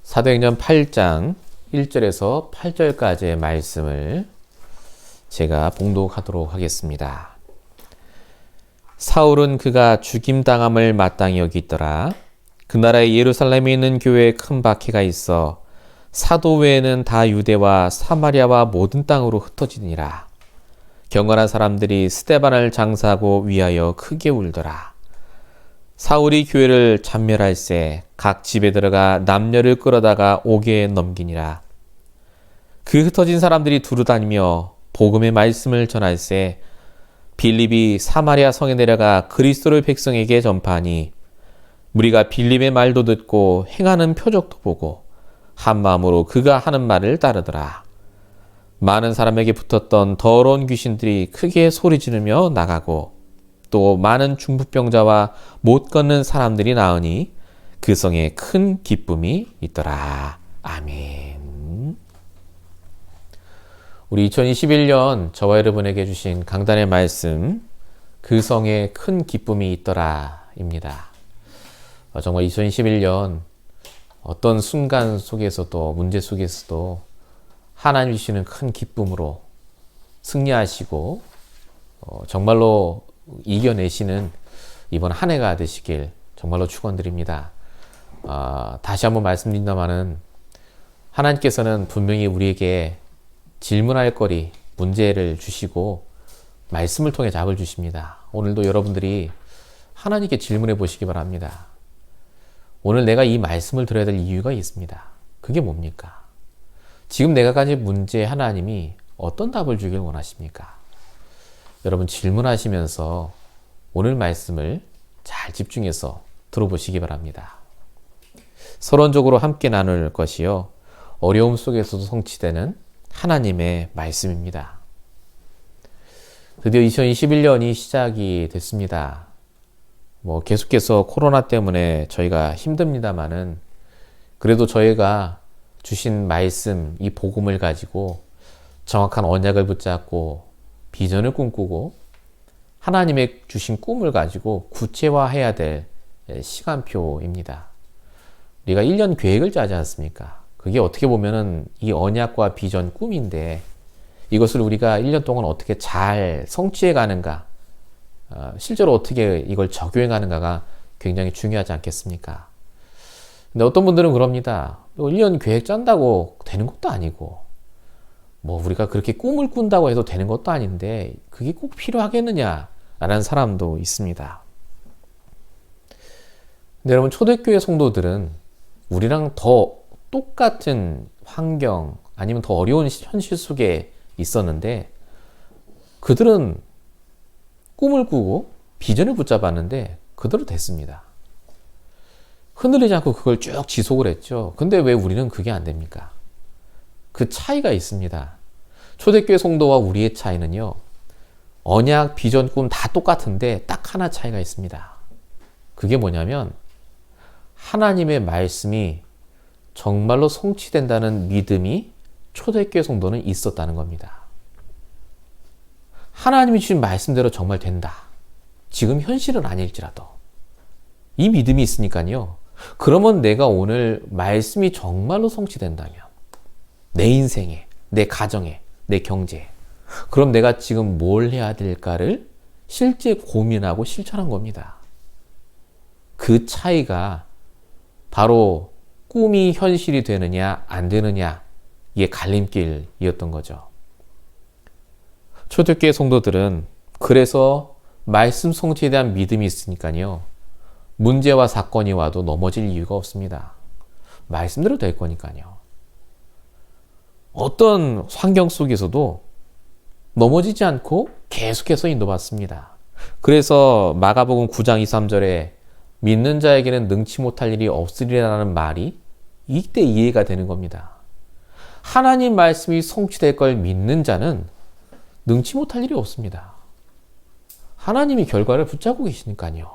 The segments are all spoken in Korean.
사도행전 8장 1절에서 8절까지의 말씀을 제가 봉독하도록 하겠습니다. 사울은 그가 죽임당함을 마땅히 여기더라. 그 나라의 예루살렘에 있는 교회에 큰 박해가 있어 사도 외에는 다 유대와 사마리아와 모든 땅으로 흩어지니라. 경건한 사람들이 스데반을 장사하고 위하여 크게 울더라. 사울이 교회를 잔멸할새 각 집에 들어가 남녀를 끌어다가 옥에 넘기니라. 그 흩어진 사람들이 두루다니며 복음의 말씀을 전할새 빌립이 사마리아 성에 내려가 그리스도를 백성에게 전파하니 무리가 빌립의 말도 듣고 행하는 표적도 보고 한 마음으로 그가 하는 말을 따르더라. 많은 사람에게 붙었던 더러운 귀신들이 크게 소리 지르며 나가고 또 많은 중풍병자와 못 걷는 사람들이 나으니 그 성에 큰 기쁨이 있더라. 아멘. 우리 2021년 저와 여러분에게 주신 강단의 말씀, 그 성에 큰 기쁨이 있더라 입니다. 정말 2021년 어떤 순간 속에서도, 문제 속에서도 하나님 주시는 큰 기쁨으로 승리하시고 정말로 이겨내시는 이번 한 해가 되시길 정말로 축원드립니다. 다시 한번 말씀드린다마는 하나님께서는 분명히 우리에게 질문할 거리, 문제를 주시고 말씀을 통해 답을 주십니다. 오늘도 여러분들이 하나님께 질문해 보시기 바랍니다. 오늘 내가 이 말씀을 들어야 될 이유가 있습니다. 그게 뭡니까? 지금 내가 가진 문제에 하나님이 어떤 답을 주길 원하십니까? 여러분 질문하시면서 오늘 말씀을 잘 집중해서 들어보시기 바랍니다. 서론적으로 함께 나눌 것이요. 어려움 속에서도 성취되는 하나님의 말씀입니다. 드디어 2021년이 시작이 됐습니다. 계속해서 코로나 때문에 저희가 힘듭니다만은 그래도 저희가 주신 말씀, 이 복음을 가지고 정확한 언약을 붙잡고 비전을 꿈꾸고 하나님의 주신 꿈을 가지고 구체화해야 될 시간표입니다. 우리가 1년 계획을 짜지 않습니까? 그게 어떻게 보면은 이 언약과 비전, 꿈인데 이것을 우리가 1년 동안 어떻게 잘 성취해 가는가, 실제로 어떻게 이걸 적용해 가는가가 굉장히 중요하지 않겠습니까? 근데 어떤 분들은 그럽니다. 1년 계획 짠다고 되는 것도 아니고 우리가 그렇게 꿈을 꾼다고 해도 되는 것도 아닌데 그게 꼭 필요하겠느냐라는 사람도 있습니다. 근데 여러분 초대교회 성도들은 우리랑 더 똑같은 환경 아니면 더 어려운 현실 속에 있었는데 그들은 꿈을 꾸고 비전을 붙잡았는데 그대로 됐습니다. 흔들리지 않고 그걸 쭉 지속을 했죠. 근데 왜 우리는 그게 안 됩니까? 그 차이가 있습니다. 초대교회 성도와 우리의 차이는요. 언약, 비전, 꿈 다 똑같은데 딱 하나 차이가 있습니다. 그게 뭐냐면 하나님의 말씀이 정말로 성취된다는 믿음이 초대교회 성도는 있었다는 겁니다. 하나님이 주신 말씀대로 정말 된다. 지금 현실은 아닐지라도 이 믿음이 있으니까요. 그러면 내가 오늘 말씀이 정말로 성취된다면 내 인생에, 내 가정에, 내 경제에 그럼 내가 지금 뭘 해야 될까를 실제 고민하고 실천한 겁니다. 그 차이가 바로 꿈이 현실이 되느냐 안 되느냐 이게 갈림길이었던 거죠. 초대교회 성도들은 그래서 말씀 성취에 대한 믿음이 있으니까요. 문제와 사건이 와도 넘어질 이유가 없습니다. 말씀대로 될 거니까요. 어떤 환경 속에서도 넘어지지 않고 계속해서 인도받습니다. 그래서 마가복음 9장 2, 3절에 믿는 자에게는 능치 못할 일이 없으리라는 말이 이때 이해가 되는 겁니다. 하나님 말씀이 성취될 걸 믿는 자는 능치 못할 일이 없습니다. 하나님이 결과를 붙잡고 계시니까요.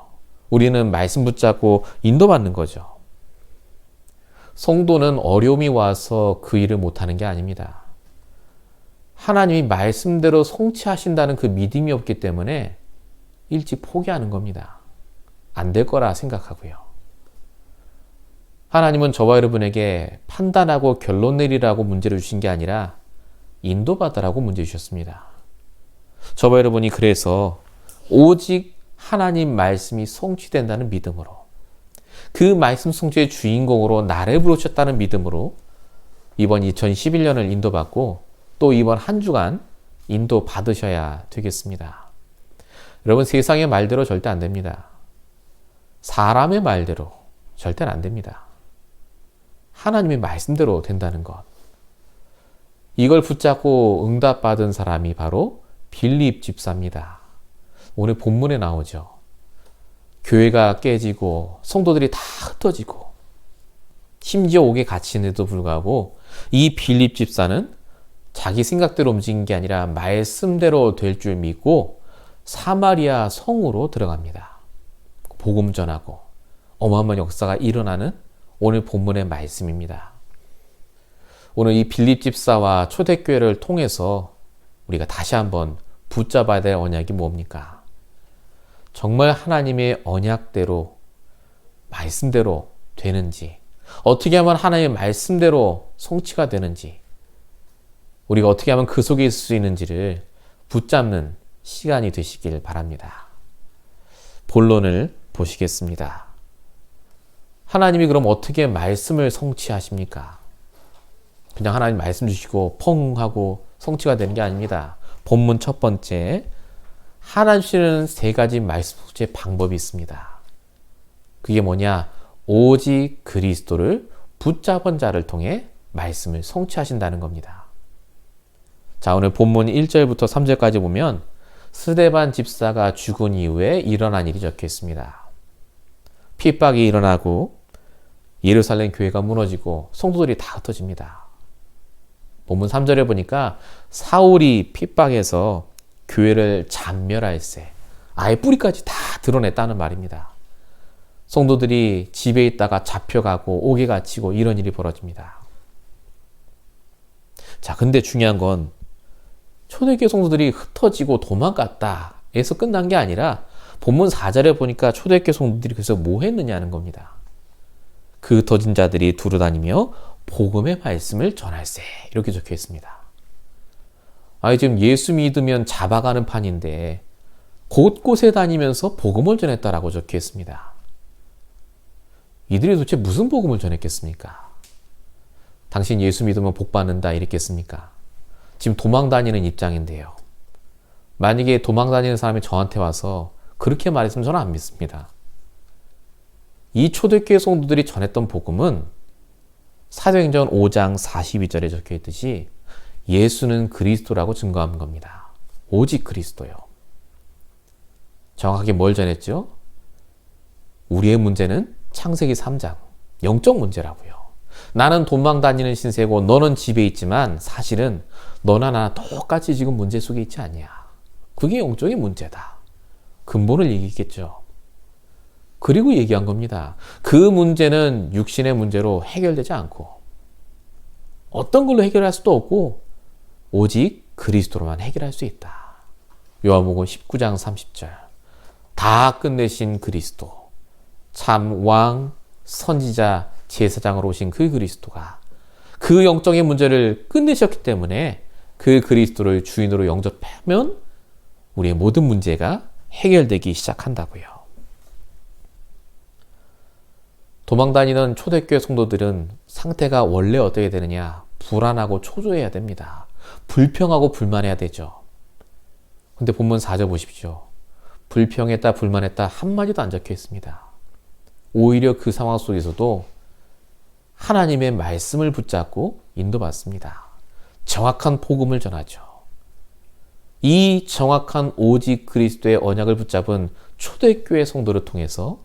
우리는 말씀 붙잡고 인도받는 거죠. 성도는 어려움이 와서 그 일을 못하는 게 아닙니다. 하나님이 말씀대로 성취하신다는 그 믿음이 없기 때문에 일찍 포기하는 겁니다. 안 될 거라 생각하고요. 하나님은 저와 여러분에게 판단하고 결론 내리라고 문제를 주신 게 아니라 인도받으라고 문제 주셨습니다. 저와 여러분이 그래서 오직 하나님 말씀이 성취된다는 믿음으로, 그 말씀 성취의 주인공으로 나를 부르셨다는 믿음으로 이번 2011년을 인도받고 또 이번 한 주간 인도받으셔야 되겠습니다. 여러분, 세상의 말대로 절대 안 됩니다. 사람의 말대로 절대는 안 됩니다. 하나님의 말씀대로 된다는 것. 이걸 붙잡고 응답받은 사람이 바로 빌립 집사입니다. 오늘 본문에 나오죠. 교회가 깨지고 성도들이 다 흩어지고 심지어 옥에 갇히는데도 불구하고 이 빌립 집사는 자기 생각대로 움직인 게 아니라 말씀대로 될 줄 믿고 사마리아 성으로 들어갑니다. 복음 전하고 어마어마한 역사가 일어나는 오늘 본문의 말씀입니다. 오늘 이 빌립 집사와 초대교회를 통해서 우리가 다시 한번 붙잡아야 될 언약이 뭡니까? 정말 하나님의 언약대로, 말씀대로 되는지, 어떻게 하면 하나님의 말씀대로 성취가 되는지, 우리가 어떻게 하면 그 속에 있을 수 있는지를 붙잡는 시간이 되시길 바랍니다. 본론을 보시겠습니다. 하나님이 그럼 어떻게 말씀을 성취하십니까? 그냥 하나님 말씀 주시고 펑 하고 성취가 되는 게 아닙니다. 본문 첫 번째, 하나님 주시는 세 가지 말씀 성취의 방법이 있습니다. 그게 뭐냐? 오직 그리스도를 붙잡은 자를 통해 말씀을 성취하신다는 겁니다. 자, 오늘 본문 1절부터 3절까지 보면 스데반 집사가 죽은 이후에 일어난 일이 적혀 있습니다. 핍박이 일어나고 예루살렘 교회가 무너지고 성도들이 다 흩어집니다. 본문 3절에 보니까 사울이 핍박해서 교회를 잔멸할세, 아예 뿌리까지 다 드러냈다는 말입니다. 성도들이 집에 있다가 잡혀가고 옥에 갇히고 이런 일이 벌어집니다. 자, 근데 중요한 건 초대교회 성도들이 흩어지고 도망갔다 에서 끝난 게 아니라 본문 4절에 보니까 초대교회 성도들이 그래서 뭐 했느냐는 겁니다. 그 흩어진 자들이 두루다니며 복음의 말씀을 전할세, 이렇게 적혀 있습니다. 지금 예수 믿으면 잡아가는 판인데 곳곳에 다니면서 복음을 전했다라고 적혀 있습니다. 이들이 도대체 무슨 복음을 전했겠습니까? 당신 예수 믿으면 복 받는다 이랬겠습니까? 지금 도망 다니는 입장인데요. 만약에 도망 다니는 사람이 저한테 와서 그렇게 말했으면 저는 안 믿습니다. 이 초대교회 성도들이 전했던 복음은 사도행전 5장 42절에 적혀 있듯이 예수는 그리스도라고 증거한 겁니다. 오직 그리스도요. 정확하게 뭘 전했죠? 우리의 문제는 창세기 3장, 영적 문제라고요. 나는 도망 다니는 신세고 너는 집에 있지만 사실은 너나 나나 똑같이 지금 문제 속에 있지 않냐. 그게 영적인 문제다. 근본을 얘기했겠죠. 그리고 얘기한 겁니다. 그 문제는 육신의 문제로 해결되지 않고 어떤 걸로 해결할 수도 없고 오직 그리스도로만 해결할 수 있다. 요한복음 19장 30절. 다 끝내신 그리스도, 참 왕, 선지자, 제사장으로 오신 그 그리스도가 그 영적인 문제를 끝내셨기 때문에 그 그리스도를 주인으로 영접하면 우리의 모든 문제가 해결되기 시작한다고요. 도망다니는 초대교회 성도들은 상태가 원래 어떻게 되느냐? 불안하고 초조해야 됩니다. 불평하고 불만해야 되죠. 근데 본문 4절 보십시오. 불평했다, 불만했다 한마디도 안 적혀 있습니다. 오히려 그 상황 속에서도 하나님의 말씀을 붙잡고 인도받습니다. 정확한 복음을 전하죠. 이 정확한 오직 그리스도의 언약을 붙잡은 초대교회 성도를 통해서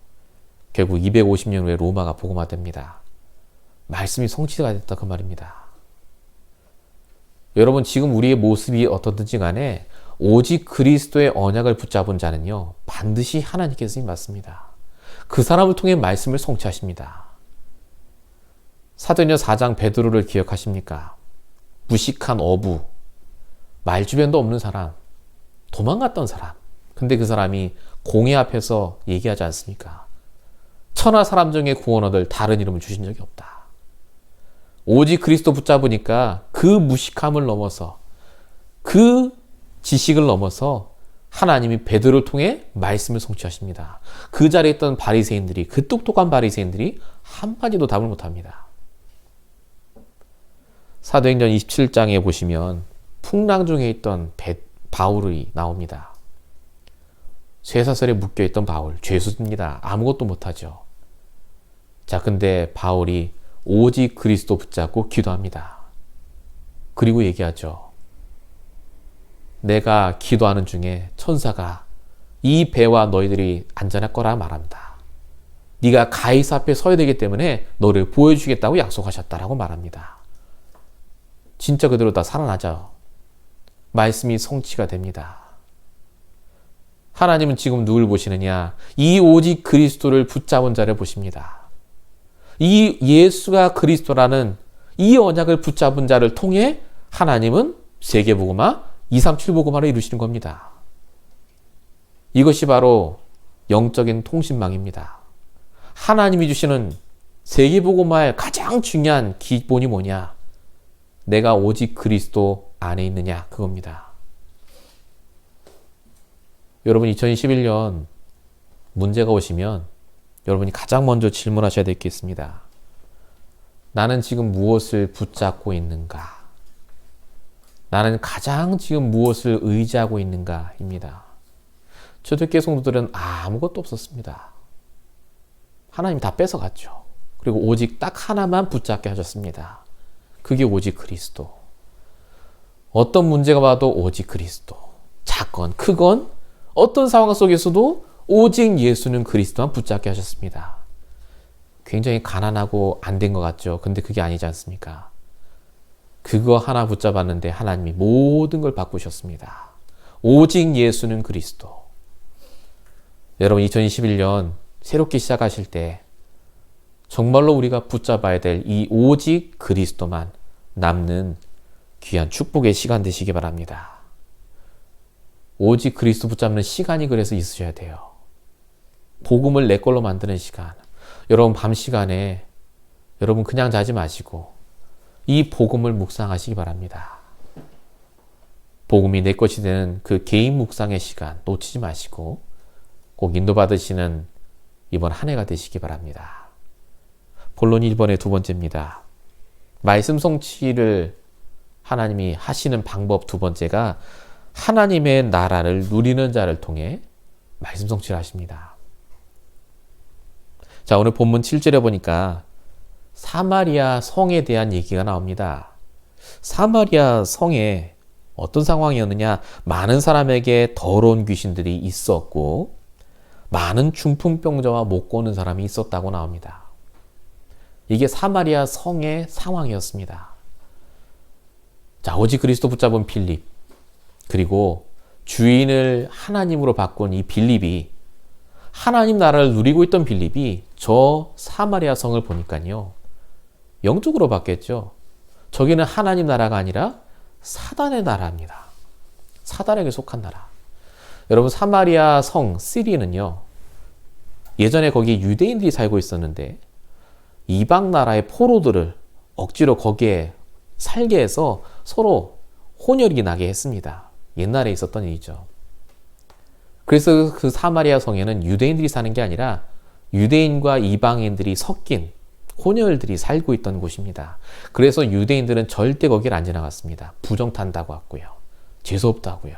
결국 250년 후에 로마가 복음화됩니다. 말씀이 성취가 됐다 그 말입니다. 여러분, 지금 우리의 모습이 어떻든지 간에 오직 그리스도의 언약을 붙잡은 자는요 반드시 하나님께 쓰임 받습니다. 그 사람을 통해 말씀을 성취하십니다. 사도행전 4장 베드로를 기억하십니까? 무식한 어부, 말주변도 없는 사람, 도망갔던 사람. 근데 그 사람이 공회 앞에서 얘기하지 않습니까? 천하 사람 중에 구원 얻을 다른 이름을 주신 적이 없다. 오직 그리스도 붙잡으니까 그 무식함을 넘어서, 그 지식을 넘어서 하나님이 베드로를 통해 말씀을 성취하십니다. 그 자리에 있던 바리새인들이, 그 똑똑한 바리새인들이 한마디도 답을 못합니다. 사도행전 27장에 보시면 풍랑 중에 있던 바울이 나옵니다. 쇠사슬에 묶여있던 바울, 죄수입니다. 아무것도 못하죠. 자, 근데 바울이 오직 그리스도 붙잡고 기도합니다. 그리고 얘기하죠. 내가 기도하는 중에 천사가 이 배와 너희들이 안전할 거라 말합니다. 네가 가이사 앞에 서야 되기 때문에 너를 보여주겠다고 약속하셨다라고 말합니다. 진짜 그대로 다 살아나죠. 말씀이 성취가 됩니다. 하나님은 지금 누굴 보시느냐? 이 오직 그리스도를 붙잡은 자를 보십니다. 이 예수가 그리스도라는 이 언약을 붙잡은 자를 통해 하나님은 세계복음화, 237복음화를 이루시는 겁니다. 이것이 바로 영적인 통신망입니다. 하나님이 주시는 세계복음화의 가장 중요한 기본이 뭐냐? 내가 오직 그리스도 안에 있느냐? 그겁니다. 여러분 2021년 문제가 오시면 여러분이 가장 먼저 질문하셔야 될 게 있습니다. 나는 지금 무엇을 붙잡고 있는가? 나는 가장 지금 무엇을 의지하고 있는가?입니다. 초대교회 성도들은 아무것도 없었습니다. 하나님 다 뺏어갔죠. 그리고 오직 딱 하나만 붙잡게 하셨습니다. 그게 오직 그리스도. 어떤 문제가 와도 오직 그리스도. 작건, 크건 어떤 상황 속에서도 오직 예수는 그리스도만 붙잡게 하셨습니다. 굉장히 가난하고 안 된 것 같죠. 근데 그게 아니지 않습니까? 그거 하나 붙잡았는데 하나님이 모든 걸 바꾸셨습니다. 오직 예수는 그리스도. 여러분 2021년 새롭게 시작하실 때 정말로 우리가 붙잡아야 될 이 오직 그리스도만 남는 귀한 축복의 시간 되시기 바랍니다. 오직 그리스도 붙잡는 시간이 그래서 있으셔야 돼요. 복음을 내 걸로 만드는 시간. 여러분 밤 시간에 여러분 그냥 자지 마시고 이 복음을 묵상하시기 바랍니다. 복음이 내 것이 되는 그 개인 묵상의 시간 놓치지 마시고 꼭 인도받으시는 이번 한 해가 되시기 바랍니다. 본론이 이번에 두 번째입니다. 말씀 성취를 하나님이 하시는 방법 두 번째가 하나님의 나라를 누리는 자를 통해 말씀 성취를 하십니다. 자, 오늘 본문 7절에 보니까 사마리아 성에 대한 얘기가 나옵니다. 사마리아 성에 어떤 상황이었느냐? 많은 사람에게 더러운 귀신들이 있었고 많은 중풍병자와 못 고는 사람이 있었다고 나옵니다. 이게 사마리아 성의 상황이었습니다. 자, 오직 그리스도 붙잡은 빌립, 그리고 주인을 하나님으로 바꾼 이 빌립이, 하나님 나라를 누리고 있던 빌립이 저 사마리아 성을 보니까요, 영적으로 바뀌었죠. 저기는 하나님 나라가 아니라 사단의 나라입니다. 사단에게 속한 나라. 여러분 사마리아 성 시리는요, 예전에 거기 유대인들이 살고 있었는데 이방 나라의 포로들을 억지로 거기에 살게 해서 서로 혼혈이 나게 했습니다. 옛날에 있었던 일이죠. 그래서 그 사마리아 성에는 유대인들이 사는 게 아니라 유대인과 이방인들이 섞인 혼혈들이 살고 있던 곳입니다. 그래서 유대인들은 절대 거기를 안 지나갔습니다. 부정탄다고 했고요. 재수없다고요.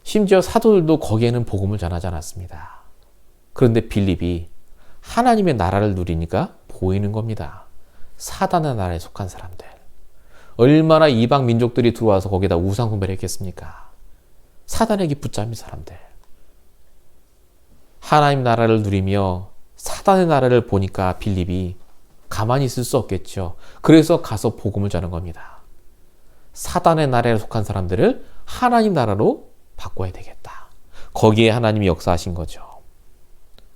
심지어 사도들도 거기에는 복음을 전하지 않았습니다. 그런데 빌립이 하나님의 나라를 누리니까 보이는 겁니다. 사단의 나라에 속한 사람들. 얼마나 이방 민족들이 들어와서 거기다 우상 숭배를 했겠습니까? 사단에게 붙잡힌 사람들. 하나님 나라를 누리며 사단의 나라를 보니까 빌립이 가만히 있을 수 없겠죠. 그래서 가서 복음을 전하는 겁니다. 사단의 나라에 속한 사람들을 하나님 나라로 바꿔야 되겠다. 거기에 하나님이 역사하신 거죠.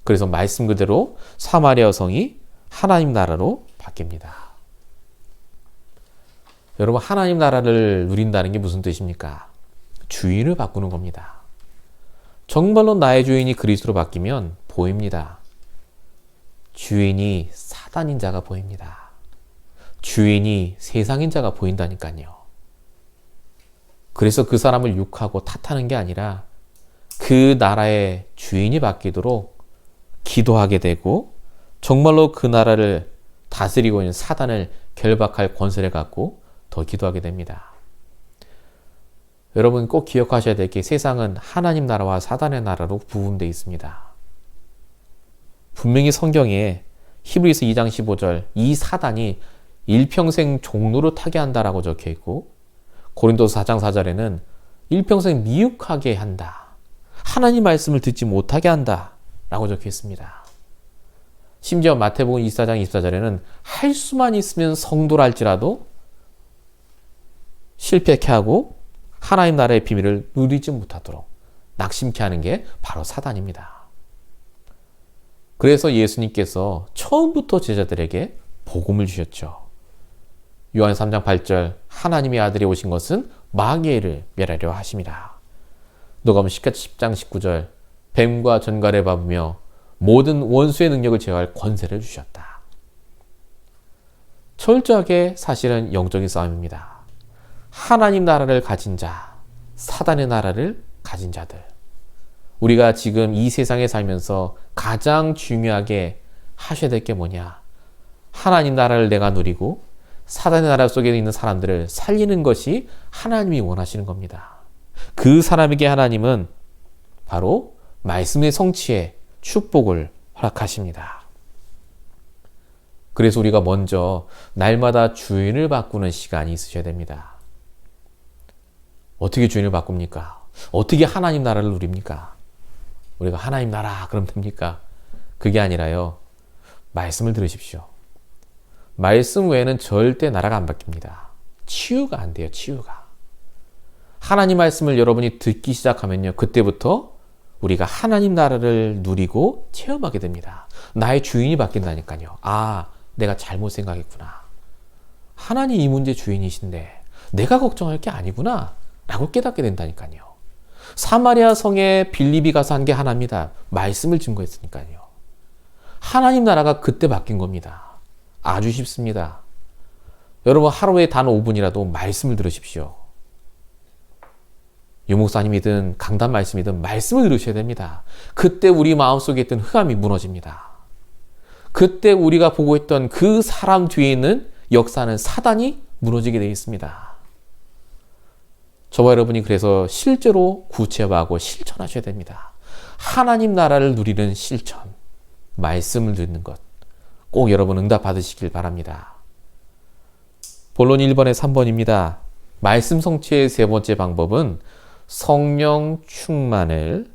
그래서 말씀 그대로 사마리아 성이 하나님 나라로 바뀝니다. 여러분, 하나님 나라를 누린다는 게 무슨 뜻입니까? 주인을 바꾸는 겁니다. 정말로 나의 주인이 그리스도로 바뀌면 보입니다. 주인이 사단인 자가 보입니다. 주인이 세상인 자가 보인다니까요. 그래서 그 사람을 욕하고 탓하는 게 아니라 그 나라의 주인이 바뀌도록 기도하게 되고 정말로 그 나라를 다스리고 있는 사단을 결박할 권세를 갖고 더 기도하게 됩니다. 여러분 꼭 기억하셔야 될 게 세상은 하나님 나라와 사단의 나라로 구분되어 있습니다. 분명히 성경에 히브리서 2장 15절 이 사단이 일평생 종로를 타게 한다라고 적혀 있고 고린도서 4장 4절에는 일평생 미혹하게 한다. 하나님 말씀을 듣지 못하게 한다. 라고 적혀 있습니다. 심지어 마태복음 24장 24절에는 할 수만 있으면 성도라 할지라도 실패케 하고 하나님 나라의 비밀을 누리지 못하도록 낙심케 하는 게 바로 사단입니다. 그래서 예수님께서 처음부터 제자들에게 복음을 주셨죠. 요한 3장 8절 하나님의 아들이 오신 것은 마귀를 멸하려 하심이라. 누가복음 10장 19절 뱀과 전갈에 밟으며 모든 원수의 능력을 제어할 권세를 주셨다. 철저하게 사실은 영적인 싸움입니다. 하나님 나라를 가진 자, 사단의 나라를 가진 자들. 우리가 지금 이 세상에 살면서 가장 중요하게 하셔야 될 게 뭐냐? 하나님 나라를 내가 누리고 사단의 나라 속에 있는 사람들을 살리는 것이 하나님이 원하시는 겁니다. 그 사람에게 하나님은 바로 말씀의 성취에 축복을 허락하십니다. 그래서 우리가 먼저 날마다 주인을 바꾸는 시간이 있으셔야 됩니다. 어떻게 주인을 바꿉니까? 어떻게 하나님 나라를 누립니까? 우리가 하나님 나라 그럼 됩니까? 그게 아니라요. 말씀을 들으십시오. 말씀 외에는 절대 나라가 안 바뀝니다. 치유가 안 돼요. 치유가. 하나님 말씀을 여러분이 듣기 시작하면요. 그때부터 우리가 하나님 나라를 누리고 체험하게 됩니다. 나의 주인이 바뀐다니까요. 아, 내가 잘못 생각했구나. 하나님 이 문제 주인이신데 내가 걱정할 게 아니구나 라고 깨닫게 된다니까요. 사마리아 성에 빌립이 가서 한 게 하나입니다. 말씀을 증거했으니까요. 하나님 나라가 그때 바뀐 겁니다. 아주 쉽습니다. 여러분 하루에 단 5분이라도 말씀을 들으십시오. 유목사님이든 강단 말씀이든 말씀을 들으셔야 됩니다. 그때 우리 마음속에 있던 흑암이 무너집니다. 그때 우리가 보고 있던 그 사람 뒤에 있는 역사는 사단이 무너지게 되어 있습니다. 저와 여러분이 그래서 실제로 구체화하고 실천하셔야 됩니다. 하나님 나라를 누리는 실천, 말씀을 듣는 것, 꼭 여러분 응답 받으시길 바랍니다. 본론 1번에 3번입니다. 말씀 성취의 세 번째 방법은 성령 충만을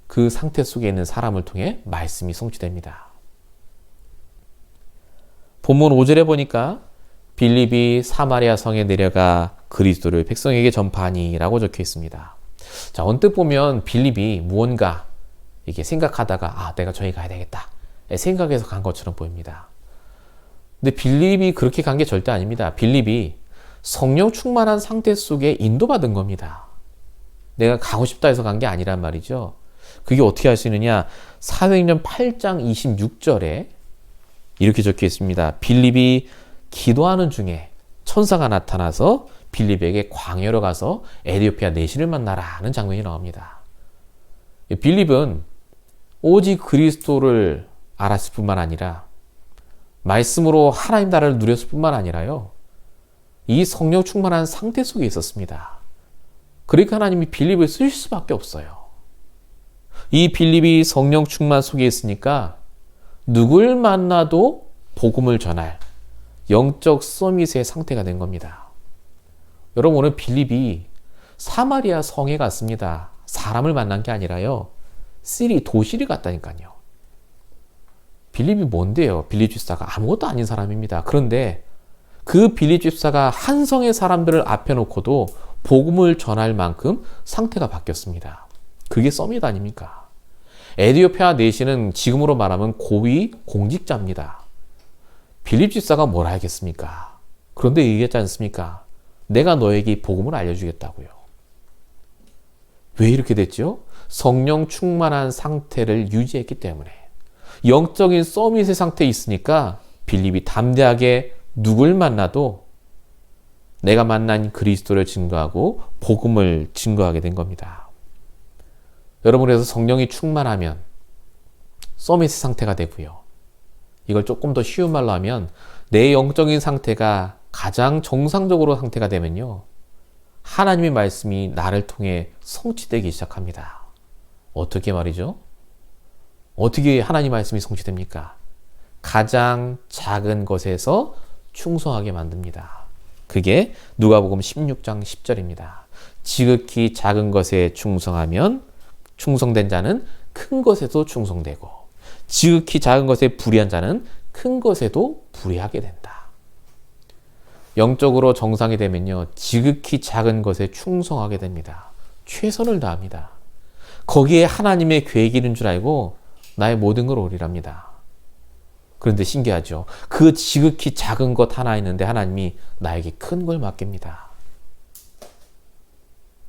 그 상태 속에 있는 사람을 통해 말씀이 성취됩니다. 본문 5절에 보니까 빌립이 사마리아 성에 내려가 그리스도를 백성에게 전파하니라고 적혀 있습니다. 자, 언뜻 보면 빌립이 무언가 이렇게 생각하다가 내가 저기 가야 되겠다 생각해서 간 것처럼 보입니다. 근데 빌립이 그렇게 간 게 절대 아닙니다. 빌립이 성령 충만한 상태 속에 인도받은 겁니다. 내가 가고 싶다 해서 간 게 아니란 말이죠. 그게 어떻게 할 수 있느냐? 사도행전 8장 26절에 이렇게 적혀 있습니다. 빌립이 기도하는 중에 천사가 나타나서 빌립에게 광야로 가서 에티오피아 내신을 만나라는 장면이 나옵니다. 빌립은 오직 그리스도를 알았을 뿐만 아니라 말씀으로 하나님 나라를 누렸을 뿐만 아니라요. 이 성령 충만한 상태 속에 있었습니다. 그러니까 하나님이 빌립을 쓰실 수밖에 없어요. 이 빌립이 성령 충만 속에 있으니까 누굴 만나도 복음을 전할 영적 서밋의 상태가 된 겁니다. 여러분 오늘 빌립이 사마리아 성에 갔습니다. 사람을 만난 게 아니라요. 시리 도시를 갔다니까요. 빌립이 뭔데요? 빌립 집사가 아무것도 아닌 사람입니다. 그런데 그 빌립 집사가 한 성의 사람들을 앞에 놓고도 복음을 전할 만큼 상태가 바뀌었습니다. 그게 서밋 아닙니까? 에디오피아 내시는 지금으로 말하면 고위 공직자입니다. 빌립 집사가 뭘 알겠습니까? 그런데 얘기했지 않습니까? 내가 너에게 이 복음을 알려주겠다고요. 왜 이렇게 됐죠? 성령 충만한 상태를 유지했기 때문에. 영적인 서밋의 상태에 있으니까 빌립이 담대하게 누굴 만나도 내가 만난 그리스도를 증거하고 복음을 증거하게 된 겁니다. 여러분, 그래서 성령이 충만하면 서밋의 상태가 되고요. 이걸 조금 더 쉬운 말로 하면 내 영적인 상태가 가장 정상적으로 상태가 되면요, 하나님의 말씀이 나를 통해 성취되기 시작합니다. 어떻게 말이죠? 어떻게 하나님 말씀이 성취됩니까? 가장 작은 것에서 충성하게 만듭니다. 그게 누가복음 16장 10절입니다. 지극히 작은 것에 충성하면 충성된 자는 큰 것에도 충성되고 지극히 작은 것에 불의한 자는 큰 것에도 불의하게 된다. 영적으로 정상이 되면요, 지극히 작은 것에 충성하게 됩니다. 최선을 다합니다. 거기에 하나님의 계획이 있는 줄 알고 나의 모든 걸 올리랍니다. 그런데 신기하죠. 그 지극히 작은 것 하나 있는데 하나님이 나에게 큰 걸 맡깁니다.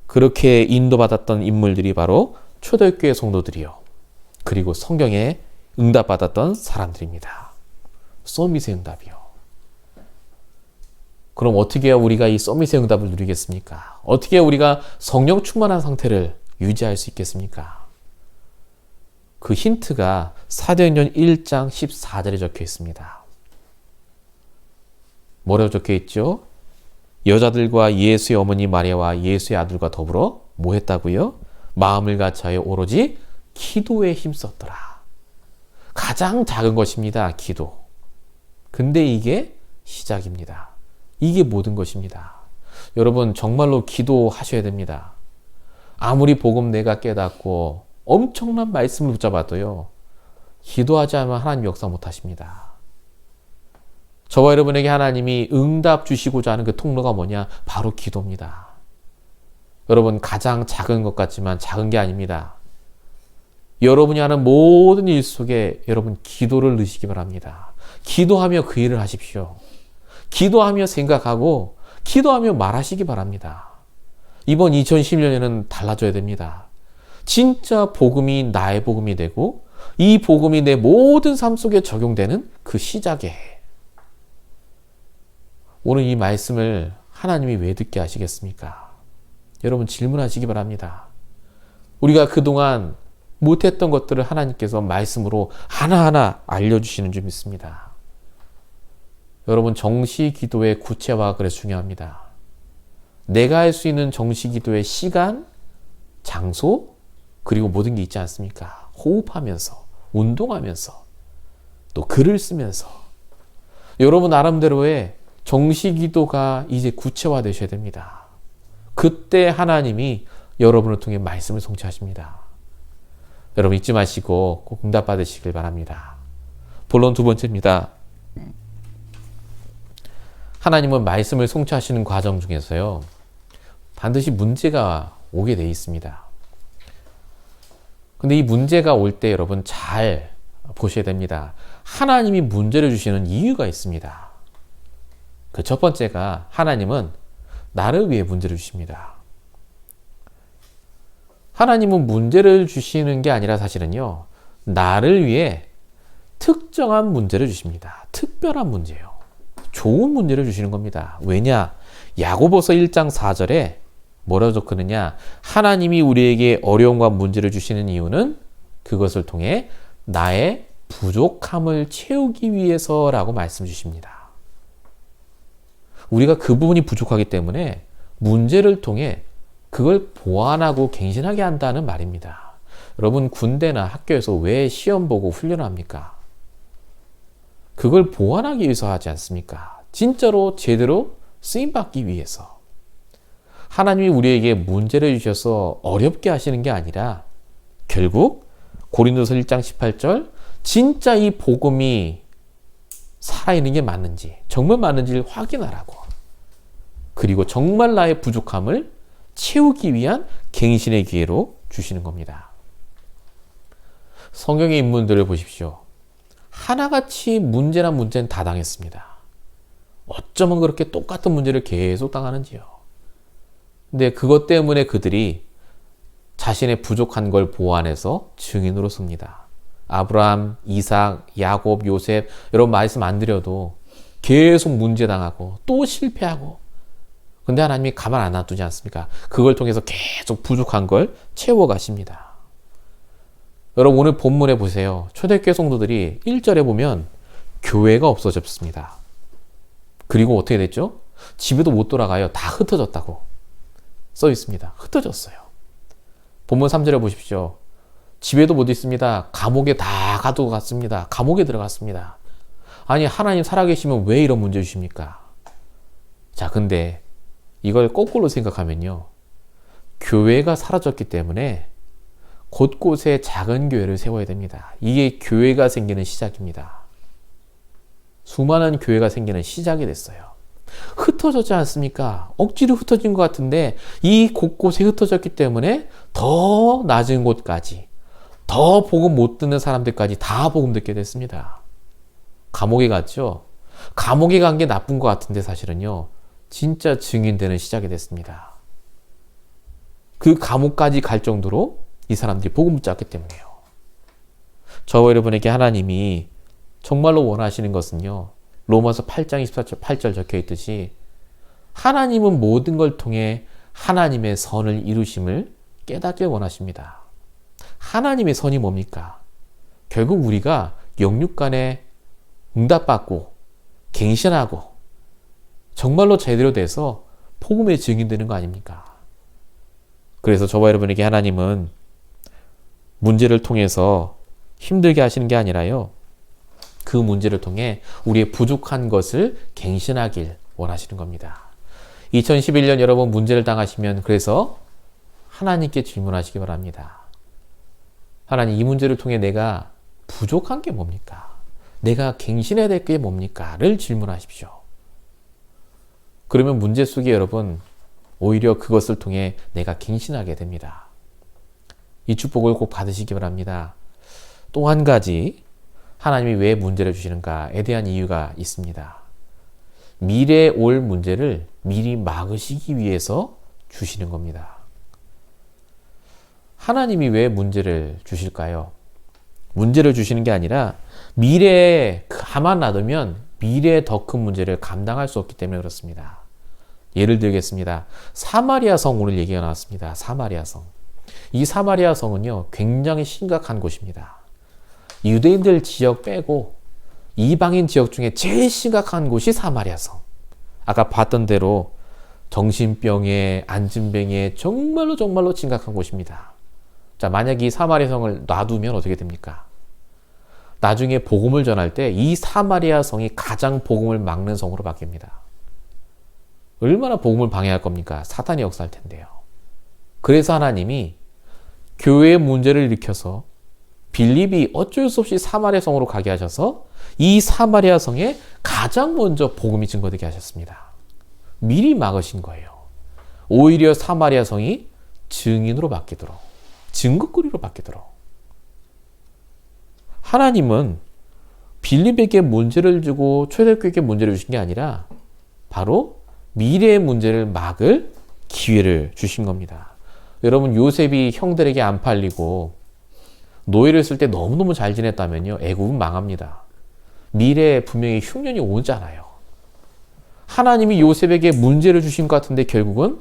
그렇게 인도받았던 인물들이 바로 초대교회 성도들이요, 그리고 성경에 응답받았던 사람들입니다. 서밋의 응답이요. 그럼 어떻게 우리가 이 서밋의 응답을 누리겠습니까? 어떻게 우리가 성령 충만한 상태를 유지할 수 있겠습니까? 그 힌트가 사도행전 1장 14절에 적혀 있습니다. 뭐라고 적혀 있죠? 여자들과 예수의 어머니 마리아와 예수의 아들과 더불어 뭐 했다고요? 마음을 같이하여 오로지 기도에 힘썼더라. 가장 작은 것입니다. 기도. 근데 이게 시작입니다. 이게 모든 것입니다. 여러분, 정말로 기도하셔야 됩니다. 아무리 복음 내가 깨닫고 엄청난 말씀을 붙잡아도요, 기도하지 않으면 하나님 역사 못하십니다. 저와 여러분에게 하나님이 응답 주시고자 하는 그 통로가 뭐냐? 바로 기도입니다. 여러분, 가장 작은 것 같지만 작은 게 아닙니다. 여러분이 하는 모든 일 속에 여러분 기도를 넣으시기 바랍니다. 기도하며 그 일을 하십시오. 기도하며 생각하고 기도하며 말하시기 바랍니다. 이번 2011년에는 달라져야 됩니다. 진짜 복음이 나의 복음이 되고 이 복음이 내 모든 삶 속에 적용되는 그 시작에, 오늘 이 말씀을 하나님이 왜 듣게 하시겠습니까? 여러분, 질문하시기 바랍니다. 우리가 그동안 못했던 것들을 하나님께서 말씀으로 하나하나 알려주시는 줄 믿습니다. 여러분, 정시 기도의 구체화가 그래서 중요합니다. 내가 할 수 있는 정시 기도의 시간, 장소, 그리고 모든 게 있지 않습니까? 호흡하면서, 운동하면서, 또 글을 쓰면서 여러분 나름대로의 정시 기도가 이제 구체화되셔야 됩니다. 그때 하나님이 여러분을 통해 말씀을 성취하십니다. 여러분, 잊지 마시고 꼭 응답 받으시길 바랍니다. 본론 두 번째입니다. 하나님은 말씀을 성취하시는 과정 중에서요, 반드시 문제가 오게 돼 있습니다. 근데 이 문제가 올 때 여러분 잘 보셔야 됩니다. 하나님이 문제를 주시는 이유가 있습니다. 그 첫 번째가, 하나님은 나를 위해 문제를 주십니다. 하나님은 문제를 주시는 게 아니라 사실은요, 나를 위해 특정한 문제를 주십니다. 특별한 문제요. 좋은 문제를 주시는 겁니다. 왜냐? 야고보서 1장 4절에 뭐라고 적혀있느냐? 하나님이 우리에게 어려움과 문제를 주시는 이유는 그것을 통해 나의 부족함을 채우기 위해서라고 말씀 주십니다. 우리가 그 부분이 부족하기 때문에 문제를 통해 그걸 보완하고 갱신하게 한다는 말입니다. 여러분, 군대나 학교에서 왜 시험 보고 훈련합니까? 그걸 보완하기 위해서 하지 않습니까? 진짜로 제대로 쓰임받기 위해서. 하나님이 우리에게 문제를 주셔서 어렵게 하시는 게 아니라 결국 고린도서 1장 18절, 진짜 이 복음이 살아있는 게 맞는지, 정말 맞는지를 확인하라고, 그리고 정말 나의 부족함을 채우기 위한 갱신의 기회로 주시는 겁니다. 성경의 인물들을 보십시오. 하나같이 문제는 다 당했습니다. 어쩌면 그렇게 똑같은 문제를 계속 당하는지요. 근데 그것 때문에 그들이 자신의 부족한 걸 보완해서 증인으로 섭니다. 아브라함, 이삭, 야곱, 요셉, 여러분 말씀 안 드려도 계속 문제 당하고 또 실패하고, 근데 하나님이 가만 안 놔두지 않습니까? 그걸 통해서 계속 부족한 걸 채워가십니다. 여러분 오늘 본문에 보세요. 초대교회 성도들이 1절에 보면 교회가 없어졌습니다. 그리고 어떻게 됐죠? 집에도 못 돌아가요. 다 흩어졌다고 써 있습니다. 흩어졌어요. 본문 3절에 보십시오. 집에도 못 있습니다. 감옥에 다 가두고 갔습니다. 감옥에 들어갔습니다. 아니 하나님 살아계시면 왜 이런 문제 주십니까? 자, 근데 이걸 거꾸로 생각하면요. 교회가 사라졌기 때문에 곳곳에 작은 교회를 세워야 됩니다. 이게 교회가 생기는 시작입니다. 수많은 교회가 생기는 시작이 됐어요. 흩어졌지 않습니까? 억지로 흩어진 것 같은데 이 곳곳에 흩어졌기 때문에 더 낮은 곳까지, 더 복음 못 듣는 사람들까지 다 복음 듣게 됐습니다. 감옥에 갔죠? 감옥에 간 게 나쁜 것 같은데 사실은요. 진짜 증인되는 시작이 됐습니다. 그 감옥까지 갈 정도로 이 사람들이 복음 붙잡기 때문이에요. 저와 여러분에게 하나님이 정말로 원하시는 것은요. 로마서 8장 28절 적혀 있듯이 하나님은 모든 걸 통해 하나님의 선을 이루심을 깨닫게 원하십니다. 하나님의 선이 뭡니까? 결국 우리가 영육간에 응답받고 갱신하고 정말로 제대로 돼서 복음의 증인되는 거 아닙니까? 그래서 저와 여러분에게 하나님은 문제를 통해서 힘들게 하시는 게 아니라요. 그 문제를 통해 우리의 부족한 것을 갱신하길 원하시는 겁니다. 2011년 여러분 문제를 당하시면 그래서 하나님께 질문하시기 바랍니다. 하나님, 이 문제를 통해 내가 부족한 게 뭡니까? 내가 갱신해야 될 게 뭡니까? 를 질문하십시오. 그러면 문제 속에 여러분 오히려 그것을 통해 내가 갱신하게 됩니다. 이 축복을 꼭 받으시기 바랍니다. 또 한 가지 하나님이 왜 문제를 주시는가에 대한 이유가 있습니다. 미래에 올 문제를 미리 막으시기 위해서 주시는 겁니다. 하나님이 왜 문제를 주실까요? 문제를 주시는 게 아니라 미래에 가만 놔두면 미래에 더 큰 문제를 감당할 수 없기 때문에 그렇습니다. 예를 들겠습니다. 사마리아 성 오늘 얘기가 나왔습니다. 사마리아 성. 이 사마리아 성은요, 굉장히 심각한 곳입니다. 유대인들 지역 빼고 이방인 지역 중에 제일 심각한 곳이 사마리아 성. 아까 봤던 대로 정신병에 안진병에 정말로 심각한 곳입니다. 자, 만약 이 사마리아 성을 놔두면 어떻게 됩니까? 나중에 복음을 전할 때 이 사마리아 성이 가장 복음을 막는 성으로 바뀝니다. 얼마나 복음을 방해할 겁니까? 사탄이 역사할 텐데요. 그래서 하나님이 교회의 문제를 일으켜서 빌립이 어쩔 수 없이 사마리아 성으로 가게 하셔서 이 사마리아 성에 가장 먼저 복음이 증거되게 하셨습니다. 미리 막으신 거예요. 오히려 사마리아 성이 증인으로 바뀌도록, 증거거리로 바뀌도록. 하나님은 빌립에게 문제를 주고 초대교회에게 문제를 주신 게 아니라 바로 미래의 문제를 막을 기회를 주신 겁니다. 여러분, 요셉이 형들에게 안 팔리고 노예를 쓸 때 너무너무 잘 지냈다면요, 애굽은 망합니다. 미래에 분명히 흉년이 오잖아요. 하나님이 요셉에게 문제를 주신 것 같은데 결국은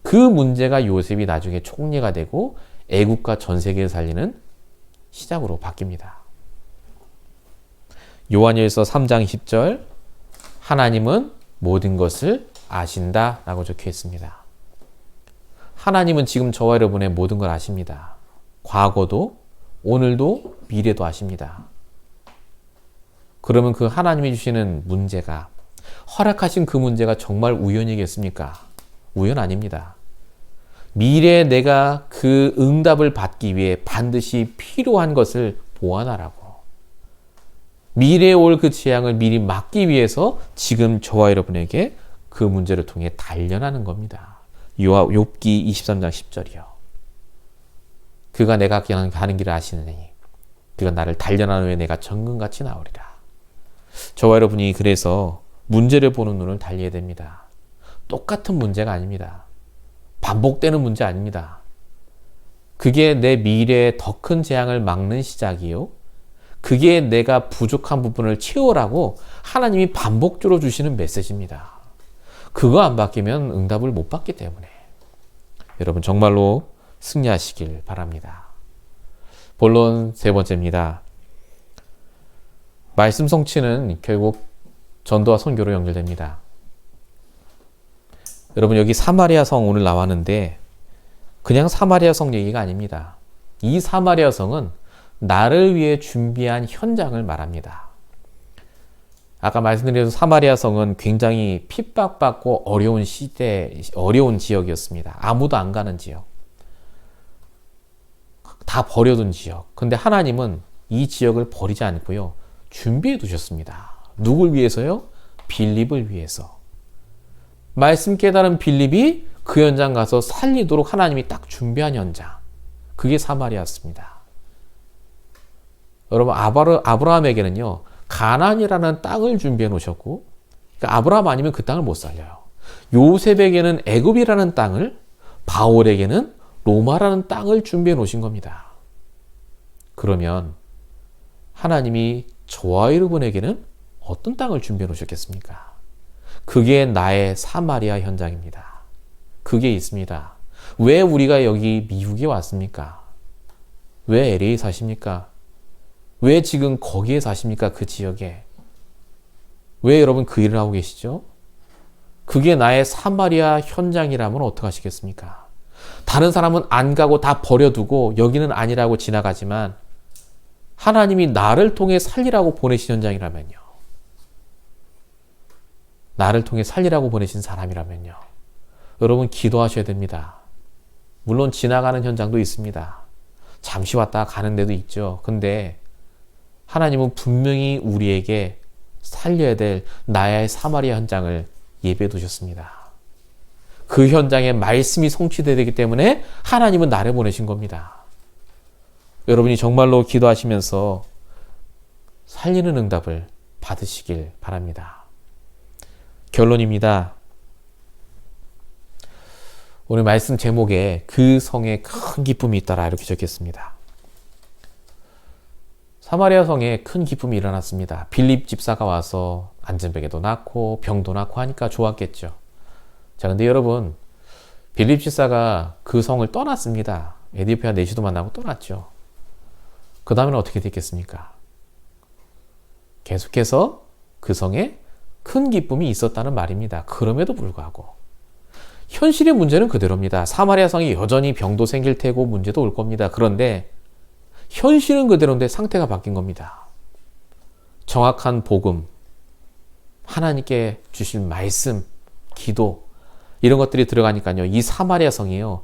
그 문제가 요셉이 나중에 총리가 되고 애국과 전 세계를 살리는 시작으로 바뀝니다. 요한일서 3장 10절, 하나님은 모든 것을 아신다 라고 적혀 있습니다. 하나님은 지금 저와 여러분의 모든 걸 아십니다. 과거도 오늘도 미래도 아십니다. 그러면 그 하나님이 주시는 문제가, 허락하신 그 문제가 정말 우연이겠습니까? 우연 아닙니다. 미래에 내가 그 응답을 받기 위해 반드시 필요한 것을 보완하라고. 미래에 올 그 재앙을 미리 막기 위해서 지금 저와 여러분에게 그 문제를 통해 단련하는 겁니다. 욥기 23장 10절이요. 그가 내가 가는 길을 아시느니 그가 나를 단련한 후에 내가 정금같이 나오리라. 저와 여러분이 그래서 문제를 보는 눈을 달리해야 됩니다. 똑같은 문제가 아닙니다. 반복되는 문제 아닙니다. 그게 내 미래에 더 큰 재앙을 막는 시작이요. 그게 내가 부족한 부분을 채우라고 하나님이 반복적으로 주시는 메시지입니다. 그거 안 바뀌면 응답을 못 받기 때문에 여러분 정말로 승리하시길 바랍니다. 본론 세 번째입니다. 말씀 성취는 결국 전도와 선교로 연결됩니다. 여러분 여기 사마리아 성 오늘 나왔는데 그냥 사마리아 성 얘기가 아닙니다. 이 사마리아 성은 나를 위해 준비한 현장을 말합니다. 아까 말씀드린 사마리아 성은 굉장히 핍박받고 어려운 시대, 어려운 지역이었습니다. 아무도 안 가는 지역. 다 버려둔 지역. 근데 하나님은 이 지역을 버리지 않고요. 준비해 두셨습니다. 누굴 위해서요? 빌립을 위해서. 말씀 깨달은 빌립이 그 현장 가서 살리도록 하나님이 딱 준비한 현장. 그게 사마리아였습니다. 여러분 아브라함에게는요. 가나안이라는 땅을 준비해 놓으셨고 그러니까 아브라함 아니면 그 땅을 못 살려요. 요셉에게는 애굽이라는 땅을 바울에게는 로마라는 땅을 준비해 놓으신 겁니다. 그러면 하나님이 저와 여러분에게는 어떤 땅을 준비해 놓으셨겠습니까? 그게 나의 사마리아 현장입니다. 그게 있습니다. 왜 우리가 여기 미국에 왔습니까? 왜 LA 사십니까? 왜 지금 거기에 사십니까? 그 지역에. 왜 여러분 그 일을 하고 계시죠? 그게 나의 사마리아 현장이라면 어떡하시겠습니까? 다른 사람은 안 가고 다 버려두고 여기는 아니라고 지나가지만 하나님이 나를 통해 살리라고 보내신 현장이라면요. 나를 통해 살리라고 보내신 사람이라면요. 여러분 기도하셔야 됩니다. 물론 지나가는 현장도 있습니다. 잠시 왔다 가는 데도 있죠. 근데 하나님은 분명히 우리에게 살려야 될 나의 사마리아 현장을 예배해 두셨습니다. 그 현장에 말씀이 성취되어야 되기 때문에 하나님은 나를 보내신 겁니다. 여러분이 정말로 기도하시면서 살리는 응답을 받으시길 바랍니다. 결론입니다. 오늘 말씀 제목에 그 성에 큰 기쁨이 있더라 이렇게 적혔습니다. 사마리아 성에 큰 기쁨이 일어났습니다. 빌립 집사가 와서 안전베개도 낳고 병도 낳고 하니까 좋았겠죠. 자, 근데 여러분 빌립 집사가 그 성을 떠났습니다. 에디오피아 내시도 만나고 떠났죠. 그 다음에는 어떻게 됐겠습니까? 계속해서 그 성에 큰 기쁨이 있었다는 말입니다. 그럼에도 불구하고 현실의 문제는 그대로입니다. 사마리아 성이 여전히 병도 생길 테고 문제도 올 겁니다. 그런데 현실은 그대로인데 상태가 바뀐 겁니다. 정확한 복음, 하나님께 주신 말씀, 기도 이런 것들이 들어가니까요. 이 사마리아 성이요.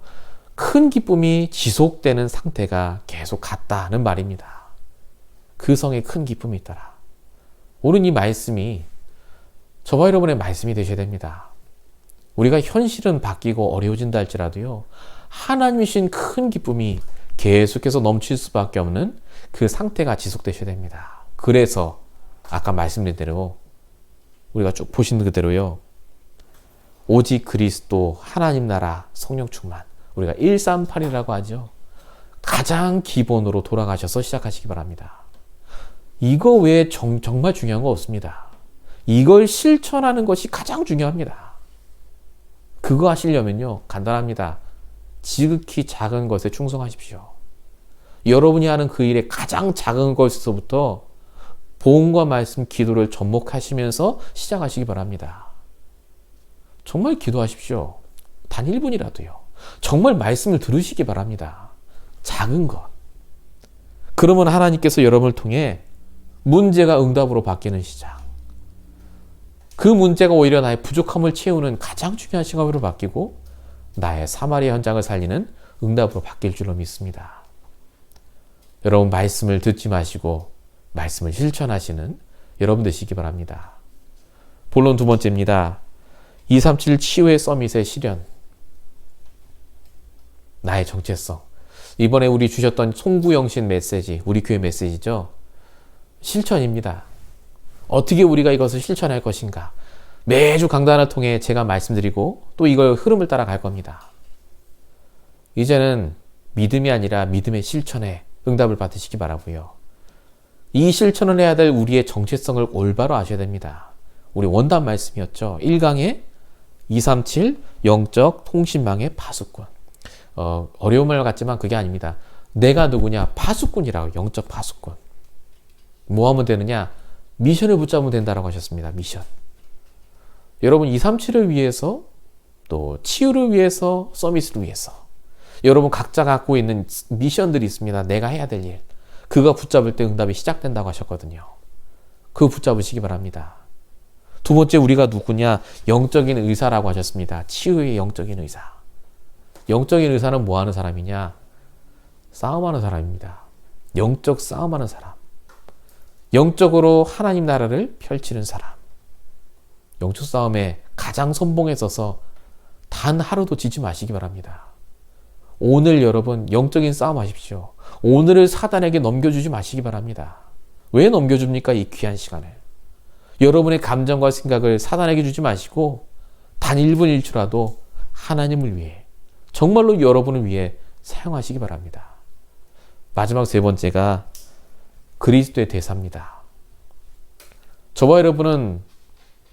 큰 기쁨이 지속되는 상태가 계속 갔다는 말입니다. 그 성에 큰 기쁨이 있더라. 오늘 이 말씀이 저와 여러분의 말씀이 되셔야 됩니다. 우리가 현실은 바뀌고 어려워진다 할지라도요. 하나님이신 큰 기쁨이 계속해서 넘칠 수밖에 없는 그 상태가 지속되셔야 됩니다. 그래서 아까 말씀드린 대로 우리가 쭉 보시는 그대로요. 오직 그리스도 하나님 나라 성령 충만 우리가 138이라고 하죠. 가장 기본으로 돌아가셔서 시작하시기 바랍니다. 이거 외에 정말 중요한 거 없습니다. 이걸 실천하는 것이 가장 중요합니다. 그거 하시려면요. 간단합니다. 지극히 작은 것에 충성하십시오. 여러분이 하는 그 일의 가장 작은 것에서부터 복음과 말씀, 기도를 접목하시면서 시작하시기 바랍니다. 정말 기도하십시오. 단 1분이라도요. 정말 말씀을 들으시기 바랍니다. 작은 것. 그러면 하나님께서 여러분을 통해 문제가 응답으로 바뀌는 시작. 그 문제가 오히려 나의 부족함을 채우는 가장 중요한 시간으로 바뀌고 나의 사마리아 현장을 살리는 응답으로 바뀔 줄로 믿습니다. 여러분 말씀을 듣지 마시고 말씀을 실천하시는 여러분 되시기 바랍니다. 본론 두 번째입니다. 237 치유의 서밋의 실현. 나의 정체성. 이번에 우리 주셨던 송구영신 메시지, 우리 교회 메시지죠. 실천입니다. 어떻게 우리가 이것을 실천할 것인가. 매주 강단을 통해 제가 말씀드리고 또 이걸 흐름을 따라갈 겁니다. 이제는 믿음이 아니라 믿음의 실천에 응답을 받으시기 바라고요. 이 실천을 해야 될 우리의 정체성을 올바로 아셔야 됩니다. 우리 원단 말씀이었죠. 1강에 237 영적 통신망의 파수꾼. 어려운 말 같지만 그게 아닙니다. 내가 누구냐? 파수꾼이라고. 영적 파수꾼. 뭐 하면 되느냐? 미션을 붙잡으면 된다라고 하셨습니다. 미션. 여러분 237을 위해서 또 치유를 위해서 서밋을 위해서 여러분 각자 갖고 있는 미션들이 있습니다. 내가 해야 될 일. 그거 붙잡을 때 응답이 시작된다고 하셨거든요. 그거 붙잡으시기 바랍니다. 두 번째 우리가 누구냐? 영적인 의사라고 하셨습니다. 치유의 영적인 의사. 영적인 의사는 뭐 하는 사람이냐? 싸움하는 사람입니다. 영적 싸움하는 사람. 영적으로 하나님 나라를 펼치는 사람. 영적 싸움에 가장 선봉에 서서 단 하루도 지지 마시기 바랍니다. 오늘 여러분 영적인 싸움 하십시오. 오늘을 사단에게 넘겨주지 마시기 바랍니다. 왜 넘겨줍니까? 이 귀한 시간을. 여러분의 감정과 생각을 사단에게 주지 마시고 단 1분 1초라도 하나님을 위해 정말로 여러분을 위해 사용하시기 바랍니다. 마지막 세 번째가 그리스도의 대사입니다. 저와 여러분은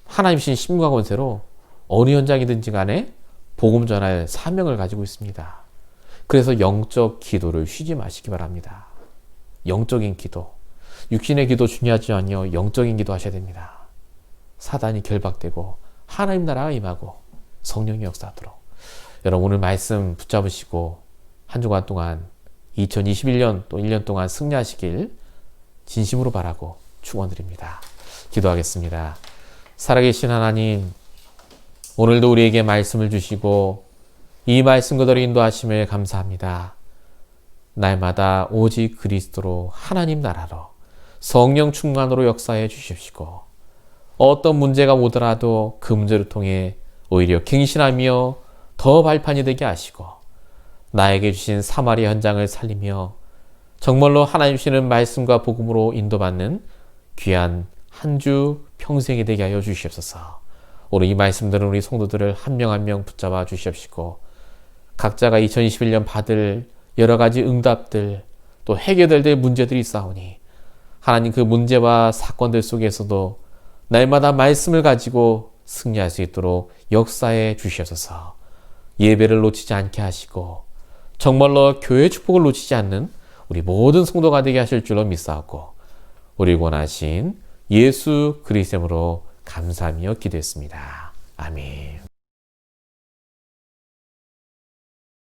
하나님신 심과 권세로 어느 현장이든지 간에 복음 전할 사명을 가지고 있습니다. 그래서 영적 기도를 쉬지 마시기 바랍니다. 영적인 기도. 육신의 기도 중요하지 않요. 영적인 기도 하셔야 됩니다. 사단이 결박되고 하나님 나라가 임하고 성령이 역사하도록. 여러분 오늘 말씀 붙잡으시고 한 주간 동안 2021년 또 1년 동안 승리하시길 진심으로 바라고 축원드립니다. 기도하겠습니다. 살아계신 하나님, 오늘도 우리에게 말씀을 주시고 이 말씀 그대로 인도하심을 감사합니다. 날마다 오직 그리스도로 하나님 나라로 성령 충만으로 역사해 주십시고 어떤 문제가 오더라도 그 문제를 통해 오히려 갱신하며 더 발판이 되게 하시고 나에게 주신 사마리아 현장을 살리며 정말로 하나님 주시는 말씀과 복음으로 인도받는 귀한 한 주 평생이 되게 하여 주시옵소서. 오늘 이 말씀들은 우리 성도들을 한 명 한 명 붙잡아 주시옵시고 각자가 2021년 받을 여러 가지 응답들 또 해결될 문제들이 있사오니 하나님 그 문제와 사건들 속에서도 날마다 말씀을 가지고 승리할 수 있도록 역사해 주시옵소서. 예배를 놓치지 않게 하시고 정말로 교회의 축복을 놓치지 않는 우리 모든 성도가 되게 하실 줄로 믿사오고 우리 원하신 예수 그리스도로 감사하며 기도했습니다. 아멘.